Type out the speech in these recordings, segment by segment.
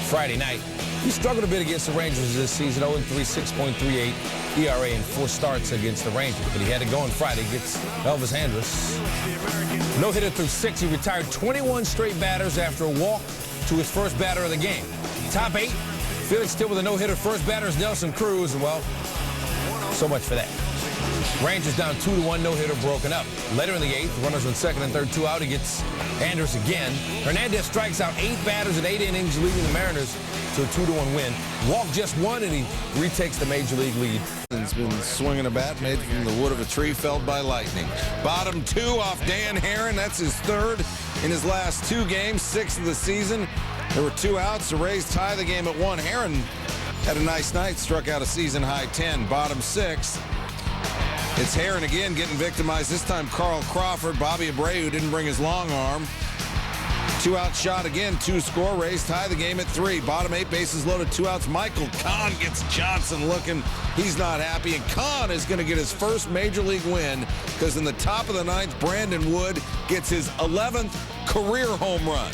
Friday night. He struggled a bit against the Rangers this season, 0-3, 6.38 ERA in 4 starts against the Rangers. But he had to go on Friday, gets Elvis Andrus. No hitter through 6. He retired 21 straight batters after a walk to his first batter of the game. Top 8, Felix still with a no-hitter. First batter is Nelson Cruz, and well, so much for that. Rangers down 2-1, no-hitter broken up. Later in the 8th, runners on second and third, 2 out. He gets Andrus again. Hernandez strikes out 8 batters in 8 innings, leading the Mariners to a 2-1 win. Walked just 1, and he retakes the major league lead. He's been swinging a bat made from the wood of a tree felled by lightning. Bottom 2 off Dan Herron. That's his 3rd in his last 2 games, 6th of the season. There were 2 outs. The Rays tie the game at 1. Herron had a nice night, struck out a season-high 10. Bottom 6. It's Herron again getting victimized. This time Carl Crawford. Bobby Abreu didn't bring his long arm. 2-out shot again, 2 score. Rays tie the game at 3. Bottom 8, bases loaded, 2 outs. Michael Kahn gets Johnson looking. He's not happy, and Kahn is going to get his first major league win because in the top of the 9th, Brandon Wood gets his 11th career home run.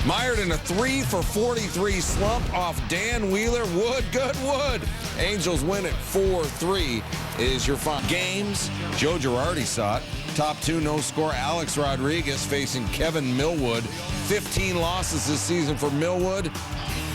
Mired in a 3-for-43 slump off Dan Wheeler. Wood, good Wood. Angels win at 4-3 is your final. Games, Joe Girardi saw it. Top 2, no score. Alex Rodriguez facing Kevin Millwood. 15 losses this season for Millwood.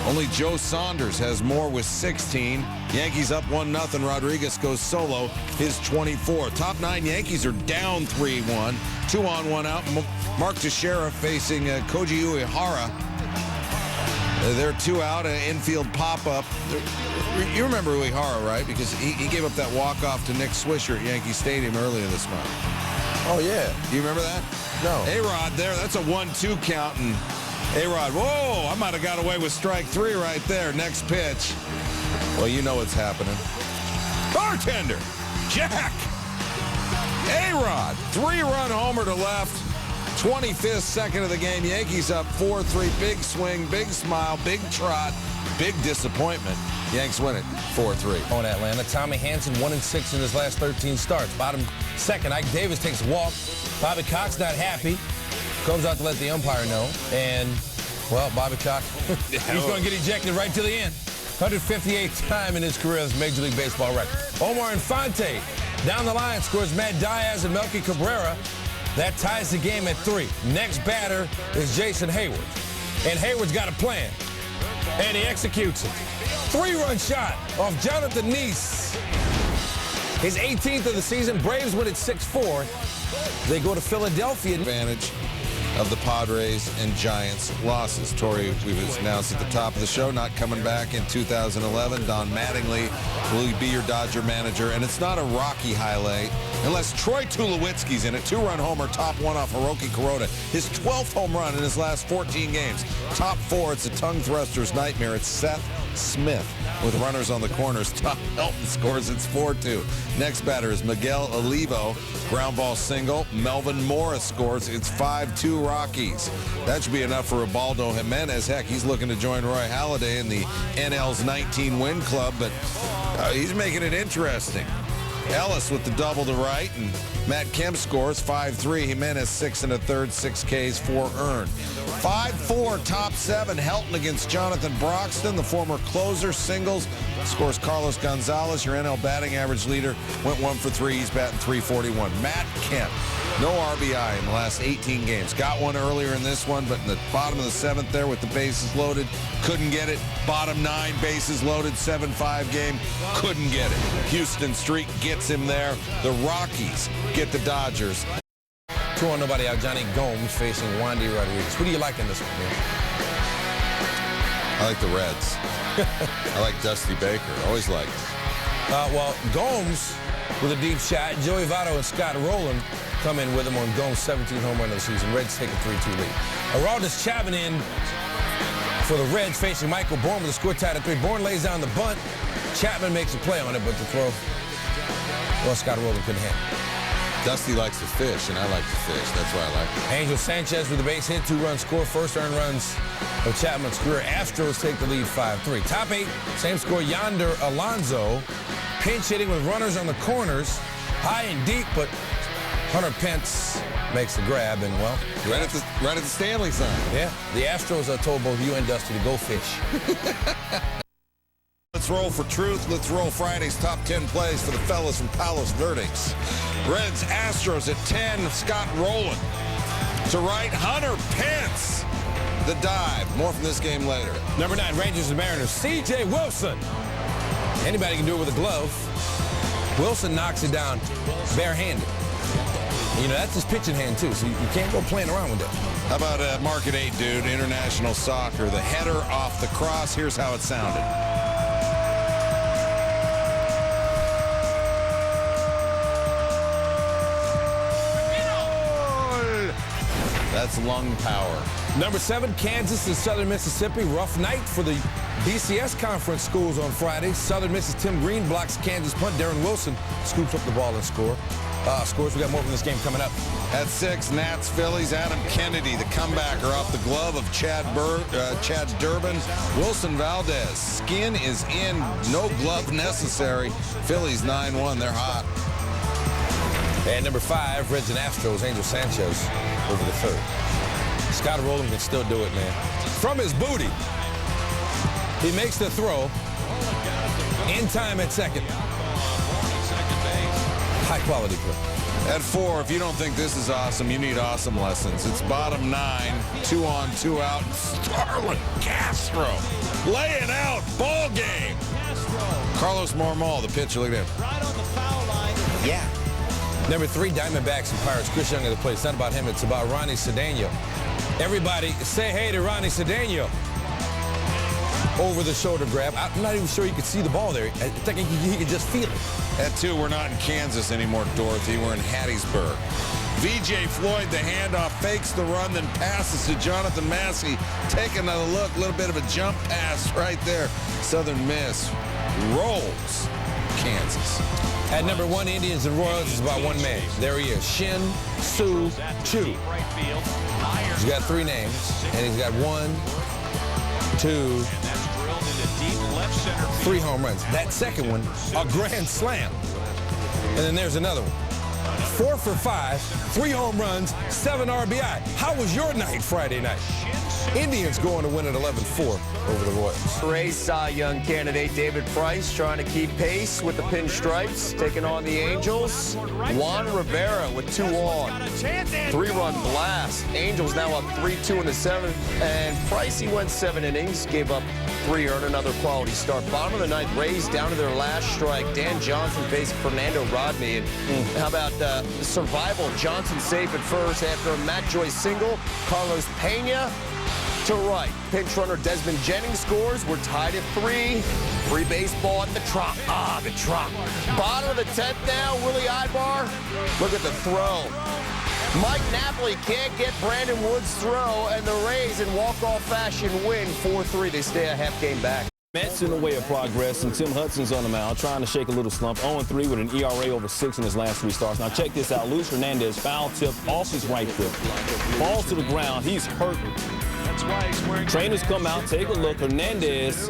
Only Joe Saunders has more with 16. Yankees up 1-0. Rodriguez goes solo, his 24. Top 9 Yankees are down 3-1. 2 on, 1 out. Mark Teixeira facing Koji Uehara. They're 2 out, an infield pop-up. You remember Uehara, right? Because he gave up that walk-off to Nick Swisher at Yankee Stadium earlier this month. Oh, yeah. Do you remember that? No. A-Rod there, that's a 1-2 count, and A-Rod, whoa, I might have got away with strike 3 right there. Next pitch. Well, you know what's happening. Bartender, Jack. A-Rod, 3-run homer to left. 25th second of the game. Yankees up 4-3. Big swing, big smile, big trot, big disappointment. Yanks win it 4-3. On Atlanta, Tommy Hanson 1-6 in his last 13 starts. Bottom 2nd, Ike Davis takes a walk. Bobby Cox not happy. Comes out to let the umpire know. And, well, Bobby Cox, he's going to get ejected right to the end. 158th time in his career as Major League Baseball record. Omar Infante down the line scores Matt Diaz and Melky Cabrera. That ties the game at 3. Next batter is Jason Hayward. And Hayward's got a plan. And he executes it. 3-run shot off Jonathan Neese. His 18th of the season. Braves win at 6-4. They go to Philadelphia. Advantage of the Padres and Giants losses. Torrey, we've announced at the top of the show, not coming back in 2011. Don Mattingly will be your Dodger manager, and it's not a Rocky highlight unless Troy Tulowitzki's in it. 2-run homer, top 1 off Hiroki Kuroda. His 12th home run in his last 14 games. Top 4, it's a tongue thruster's nightmare. It's Seth Smith with runners on the corners. Tom Helton scores. It's 4-2. Next batter is Miguel Olivo. Ground ball single. Melvin Morris scores. It's 5-2 Rockies. That should be enough for Ubaldo Jimenez. Heck, he's looking to join Roy Halladay in the NL's 19-win club, but he's making it interesting. Ellis with the double to right, and Matt Kemp scores 5-3. Jimenez 6 1/3, 6 Ks, 4 earned. 5-4, top 7. Helton against Jonathan Broxton, the former closer. Singles scores Carlos Gonzalez, your NL batting average leader. Went 1 for 3. He's batting .341. Matt Kemp, no RBI in the last 18 games. Got one earlier in this one, but in the bottom of the 7th there with the bases loaded, couldn't get it. Bottom 9, bases loaded, 7-5 game, couldn't get it. Houston streak gets him there. The Rockies get the Dodgers. 2 on, nobody out. Johnny Gomes facing Wandy Rodriguez. Who do you like in this one, man? I like the Reds. I like Dusty Baker. Always liked him. Well, Gomes with a deep shot. Joey Votto and Scott Rowland come in with him on Gomes' 17th home run of the season. Reds take a 3-2 lead. Aroldis Chapman in for the Reds facing Michael Bourne with a score tied at 3. Bourne lays down the bunt. Chapman makes a play on it, but the throw, well, Scott Rowland couldn't handle it. Dusty likes to fish, and I like to fish. That's why I like it. Angel Sanchez with a base hit, 2-run score, first earned runs of Chapman's career. Astros take the lead 5-3. Top 8, same score. Yonder Alonso pinch hitting with runners on the corners, high and deep, but Hunter Pence makes the grab, and, well... Right at the Stanley sign. Yeah, the Astros told both you and Dusty to go fish. Let's roll for truth. Let's roll Friday's top 10 plays for the fellas from Palos Verdes. Reds, Astros at 10. Scott Rowland. To right, Hunter Pence. The dive. More from this game later. Number 9, Rangers and Mariners. C.J. Wilson. Anybody can do it with a glove. Wilson knocks it down barehanded. You know, that's his pitching hand, too, so you can't go playing around with that. How about Market 8, dude? International soccer. The header off the cross. Here's how it sounded. That's lung power. Number 7, Kansas and Southern Mississippi. Rough night for the BCS Conference schools on Friday. Southern Miss's Tim Green blocks Kansas punt. Darren Wilson scoops up the ball and scores. We got more from this game coming up. At 6, Nats, Phillies. Adam Kennedy, the comebacker off the glove of Chad Durbin. Wilson Valdez. Skin is in. No glove necessary. Phillies 9-1. They're hot. And number 5, Reds and Astros, Angel Sanchez over the 3rd. Scott Rowland can still do it, man. From his booty, he makes the throw in time at second. High quality play. At 4, if you don't think this is awesome, you need awesome lessons. It's bottom 9, 2 on, 2 out. Starlin Castro laying out, ball game. Carlos Marmol, the pitcher, look at him. Right on the foul line. Yeah. Number 3, Diamondbacks and Pirates. Chris Young at the plate. It's not about him. It's about Ronnie Cedeno. Everybody say hey to Ronnie Cedeno. Over the shoulder grab. I'm not even sure he could see the ball there. I think he could just feel it. At 2, we're not in Kansas anymore, Dorothy. We're in Hattiesburg. VJ Floyd, the handoff, fakes the run, then passes to Jonathan Massey. Take another look. A little bit of a jump pass right there. Southern Miss rolls Kansas. At number 1, Indians and Royals, is about one man. There he is, Shin Soo Choo. He's got 3 names, and he's got 1, 2, 3 home runs. That second one, a grand slam. And then there's another one. 4 for 5, 3 home runs, 7 RBI. How was your night Friday night? Indians going to win at 11-4 over the Royals. Rays Cy Young candidate David Price trying to keep pace with the pinstripes, taking on the Angels. Juan Rivera with 2 on. 3-run blast. Angels now up 3-2 in the 7th. And Price, he went 7 innings, gave up 3 earned, another quality start. Bottom of the 9th, Rays down to their last strike. Dan Johnson facing Fernando Rodney. And how about survival? Johnson safe at first after a Matt Joyce single. Carlos Pena to right. Pinch runner Desmond Jennings scores. We're tied at 3. Free baseball at the Trop. The Trop. Bottom of the 10th now. Willie Ibar. Look at the throw. Mike Napoli can't get Brandon Wood's throw, and the Rays in walk-off fashion win 4-3. They stay a half game back. Mets in the way of progress, and Tim Hudson's on the mound trying to shake a little slump. 0-3 with an ERA over 6 in his last 3 starts. Now check this out. Luis Hernandez foul tip off his right foot. Falls to the ground. He's hurting. Trainers come out, take a look. Hernandez,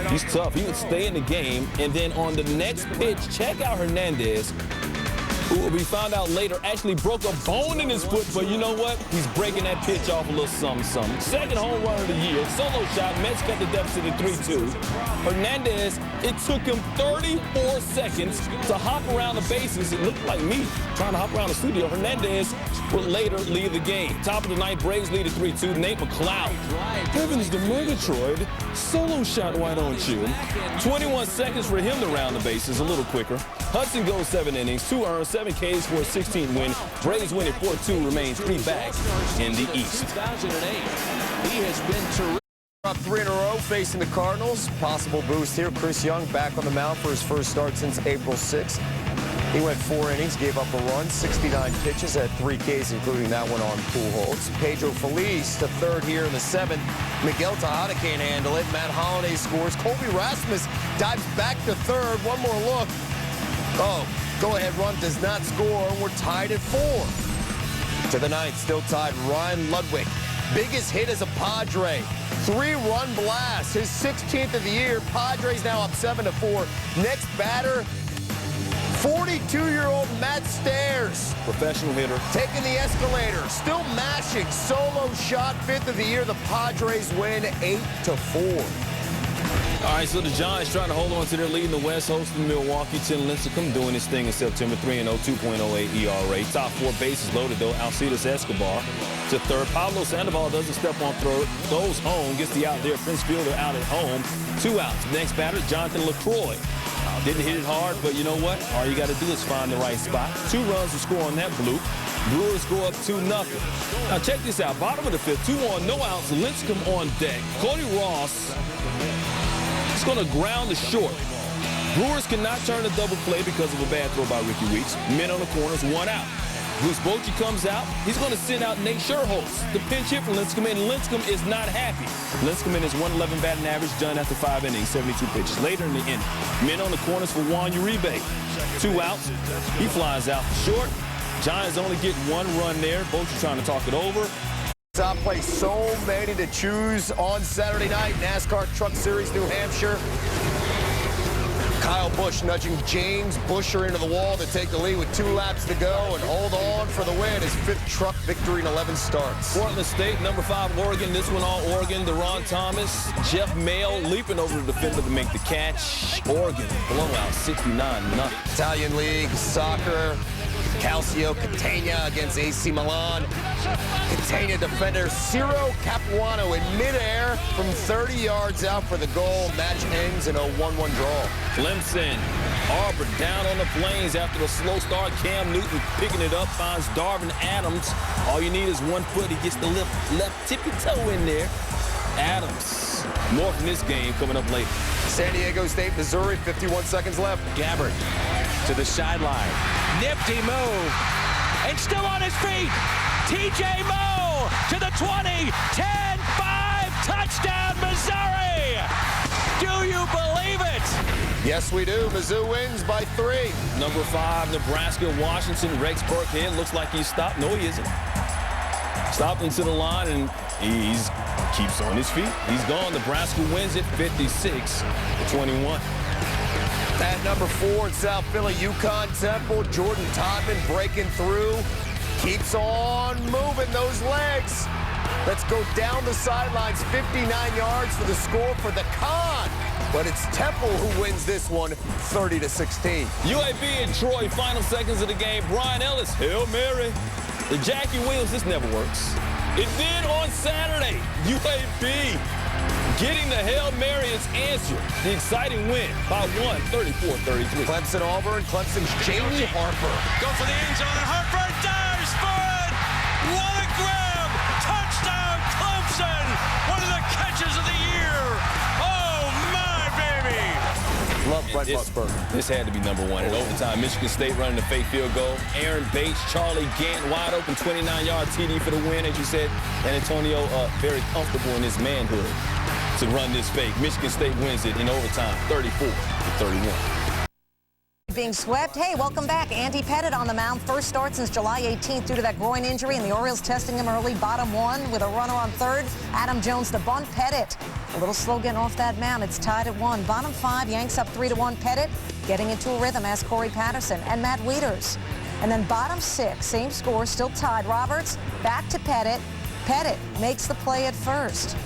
he's tough. He would stay in the game. And then on the next pitch, check out Hernandez, who we found out later actually broke a bone in his foot. But you know what? He's breaking that pitch off a little something. Second home run of the year. Solo shot. Mets cut the deficit at 3-2. Hernandez, it took him 34 seconds to hop around the bases. It looked like me trying to hop around the studio. Hernandez would later leave the game. Top of the 9th, Braves lead at 3-2. Nate McLeod. Evans the Murgatroyd. Solo shot, why don't you? 21 seconds for him to round the bases, a little quicker. Hudson goes 7 innings, 2 earned, 7 Ks for a 16 win. Braves win at 4-2, remains 3 back in the East. 2008. He has been terrific. Up 3 in a row facing the Cardinals. Possible boost here. Chris Young back on the mound for his first start since April 6th. He went 4 innings, gave up a run, 69 pitches, had 3 Ks, including that one on Pujols. Pedro Feliz to 3rd here in the 7th. Miguel Tejada can't handle it. Matt Holliday scores. Colby Rasmus dives back to 3rd. One more look. Go-ahead run does not score. We're tied at 4. To the 9th, still tied, Ryan Ludwig. Biggest hit as a Padre. 3-run blast. His 16th of the year. Padres now up 7-4. Next batter, 42-year-old Matt Stairs. Professional hitter. Taking the escalator, still mashing. Solo shot, 5th of the year. The Padres win 8-4. All right, so the Giants trying to hold on to their lead in the West, hosting Milwaukee. Tim Lincecum doing his thing in September, 3-0, 2.08 ERA. Top 4 bases loaded, though. Alcides Escobar to third. Pablo Sandoval doesn't step on third, goes home, gets the out there. Prince Fielder out at home. 2 outs. Next batter, Jonathan LaCroix. Didn't hit it hard, but you know what? All you got to do is find the right spot. 2 runs to score on that bloop. Brewers go up 2-0. Now check this out. Bottom of the 5th, 2 on, no outs. Lincecum on deck. Cody Ross is going to ground to short. Brewers cannot turn a double play because of a bad throw by Ricky Weeks. Men on the corners, 1 out. Bruce Bochy comes out. He's going to send out Nate Scherholz. The pinch hit for Lincecum, and Lincecum is not happy. Lincecum in his 111 batting average, done after 5 innings, 72 pitches. Later in the inning, men on the corners for Juan Uribe. 2 outs. He flies out to short. Giants only get 1 run there. Bochy trying to talk it over. Top play, so many to choose on Saturday night. NASCAR Truck Series, New Hampshire. Kyle Busch nudging James Buescher into the wall to take the lead with 2 laps to go and hold on for the win. His 5th truck victory in 11 starts. Portland State, number 5, Oregon. This one all Oregon. Deron Thomas, Jeff Mayle leaping over the defender to make the catch. Oregon, blowout, 69-0. Italian League Soccer. Calcio Catania against AC Milan. Catania defender Ciro Capuano in midair from 30 yards out for the goal. Match ends in a 1-1 draw. Clemson, Auburn down on the Plains after the slow start. Cam Newton picking it up, finds Darvin Adams. All you need is 1 foot. He gets the left tippy toe in there. Adams. More from this game coming up later. San Diego State, Missouri, 51 seconds left. Gabbard to the sideline. Nifty move. And still on his feet. TJ Moe to the 20. 10-5. Touchdown, Missouri. Do you believe it? Yes, we do. Mizzou wins by 3. Number 5, Nebraska, Washington. Rex Burkhead looks like he's stopped. No, he isn't. Stopped into the line, and he's keeps on his feet. He's gone. Nebraska wins it 56-21. At number 4 in South Philly, UConn Temple, Jordan Todman breaking through. Keeps on moving those legs. Let's go down the sidelines, 59 yards for the score for the Con. But it's Temple who wins this one, 30-16. UAB and Troy, final seconds of the game. Brian Ellis, Hail Mary. The Jackie Williams, this never works. It did on Saturday. UAB getting the Hail Mary is answered. The exciting win by 1, 34-33. Clemson Auburn, Clemson's Jamie Harper. Go for the end zone, and Harper dives for it. What a grab! Touchdown, Clemson! One of the catches of the year. Oh, my baby! Love Brett Musburger. This had to be number 1. In overtime, Michigan State running the fake field goal. Aaron Bates, Charlie Gant wide open, 29-yard TD for the win, as you said. And Antonio very comfortable in his manhood to run this fake. Michigan State wins it in overtime, 34-31. Being swept. Hey, welcome back. Andy Pettit on the mound. First start since July 18th due to that groin injury, and the Orioles testing him early. Bottom 1 with a runner on third. Adam Jones the bunt. Pettit a little slow getting off that mound. It's tied at 1. Bottom 5, Yanks up 3-1. Pettit getting into a rhythm as Corey Patterson and Matt Wieters. And then bottom 6, same score, still tied. Roberts back to Pettit. Pettit makes the play at first.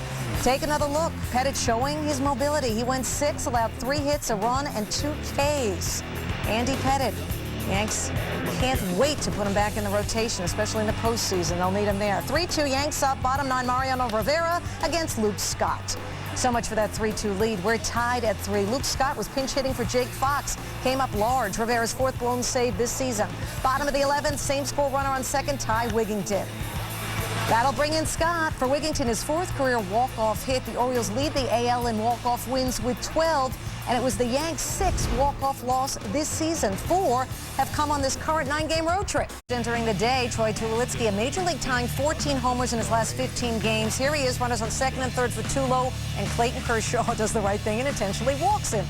Take another look. Pettit showing his mobility. He went 6, allowed 3 hits, a run, and 2 Ks. Andy Pettit. Yanks can't wait to put him back in the rotation, especially in the postseason. They'll need him there. 3-2 Yanks up. Bottom 9, Mariano Rivera against Luke Scott. So much for that 3-2 lead. We're tied at 3. Luke Scott was pinch hitting for Jake Fox. Came up large. Rivera's 4th blown save this season. Bottom of the 11th, same score runner on second, Ty Wigington. That'll bring in Scott. For Wigington, his 4th career walk-off hit. The Orioles lead the AL in walk-off wins with 12, and it was the Yanks' 6th walk-off loss this season. 4 have come on this current 9-game road trip. Entering the day, Troy Tulowitzki, a major league tying 14 homers in his last 15 games. Here he is, runners on second and third for Tulo, and Clayton Kershaw does the right thing and intentionally walks him.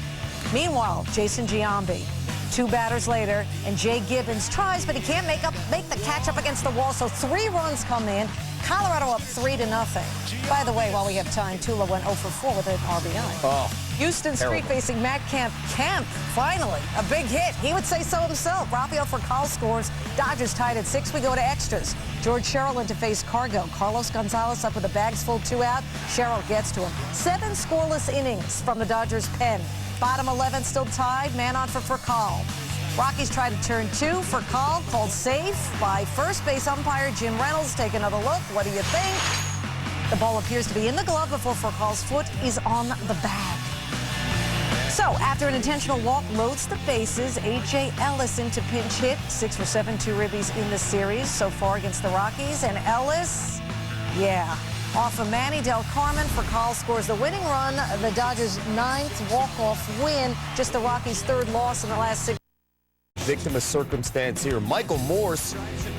Meanwhile, Jason Giambi. 2 batters later, and Jay Gibbons tries, but he can't make the catch up against the wall, so 3 runs come in. Colorado up 3-0. By the way, while we have time, Tula went 0 for 4 with an RBI. Oh, Houston Street facing Matt Kemp. Kemp, finally, a big hit. He would say so himself. Rafael Furcal scores. Dodgers tied at 6. We go to extras. George Sherrill in to face Cargo. Carlos Gonzalez up with the bags full, 2 out. Sherrill gets to him. 7 scoreless innings from the Dodgers pen. Bottom 11 still tied. Man on for Furcal. Rockies try to turn 2. Furcal called safe by first base umpire Jim Reynolds. Take another look. What do you think? The ball appears to be in the glove before Furcal's foot is on the bag. So, after an intentional walk, loads the bases. A.J. Ellis into pinch hit. 6 for 7, 2 ribbies in the series so far against the Rockies. And Ellis, yeah, off of Manny Del Carmen. Furcal scores the winning run. The Dodgers' 9th walk-off win. Just the Rockies' 3rd loss in the last 6. Victim of circumstance here. Michael Morse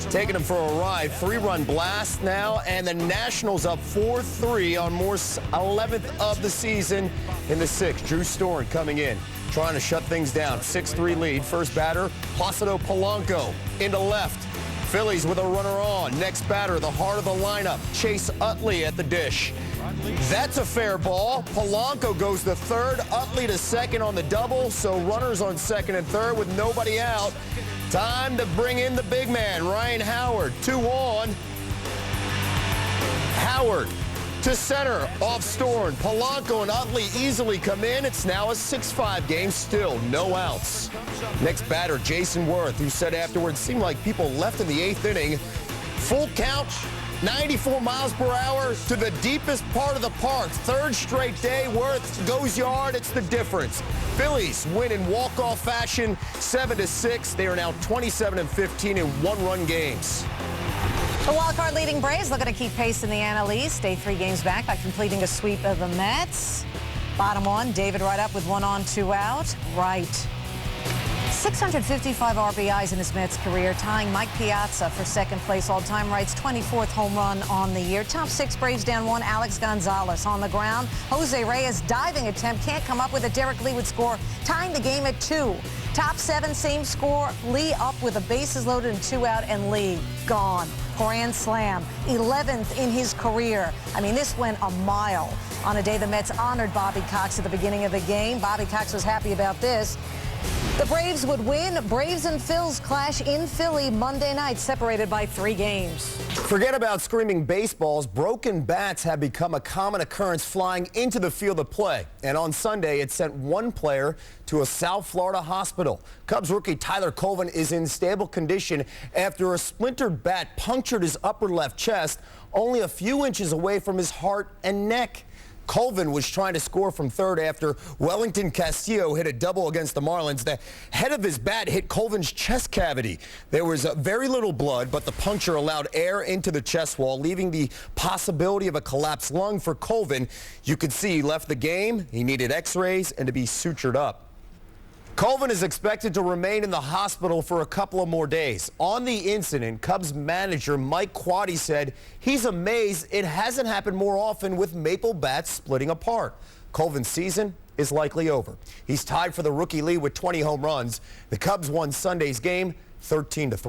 taking him for a ride. 3-run blast now, and the Nationals up 4-3 on Morse's 11th of the season in the 6th. Drew Storen coming in, trying to shut things down. 6-3 lead. First batter, Placido Polanco into left. Phillies with a runner on. Next batter, the heart of the lineup, Chase Utley at the dish. That's a fair ball. Polanco goes to third, Utley to second on the double, so runners on second and third with nobody out. Time to bring in the big man, Ryan Howard. 2 on. Howard to center, off Storen. Polanco and Utley easily come in. It's now a 6-5 game, still no outs. Next batter, Jason Worth, who said afterwards, seemed like people left in the 8th inning. Full count, 94 miles per hour to the deepest part of the park. 3rd straight day, Worth goes yard. It's the difference. Phillies win in walk-off fashion, 7-6. They are now 27-15 in 1-run games. The wildcard leading Braves looking to keep pace in the NL East. Stay 3 games back by completing a sweep of the Mets. Bottom 1, David Wright up with 1 on, 2 out. Wright. 655 RBIs in his Mets career, tying Mike Piazza for 2nd place all-time. Wright's 24th home run on the year. Top 6 Braves down 1. Alex Gonzalez on the ground. Jose Reyes diving attempt can't come up with it. Derek Lee would score, tying the game at 2. Top 7, same score. Lee up with the bases loaded and 2 out, and Lee gone. Grand slam, 11th in his career. I mean, this went a mile on a day the Mets honored Bobby Cox at the beginning of the game. Bobby Cox was happy about this. The Braves would win. Braves and Phils clash in Philly Monday night, separated by 3 games. Forget about screaming baseballs. Broken bats have become a common occurrence flying into the field of play. And on Sunday, it sent 1 player to a South Florida hospital. Cubs rookie Tyler Colvin is in stable condition after a splintered bat punctured his upper left chest, only a few inches away from his heart and neck. Colvin was trying to score from third after Wellington Castillo hit a double against the Marlins. The head of his bat hit Colvin's chest cavity. There was very little blood, but the puncture allowed air into the chest wall, leaving the possibility of a collapsed lung for Colvin. You could see he left the game. He needed x-rays and to be sutured up. Colvin is expected to remain in the hospital for a couple of more days. On the incident, Cubs manager Mike Quaddy said he's amazed it hasn't happened more often with maple bats splitting apart. Colvin's season is likely over. He's tied for the rookie lead with 20 home runs. The Cubs won Sunday's game 13-3.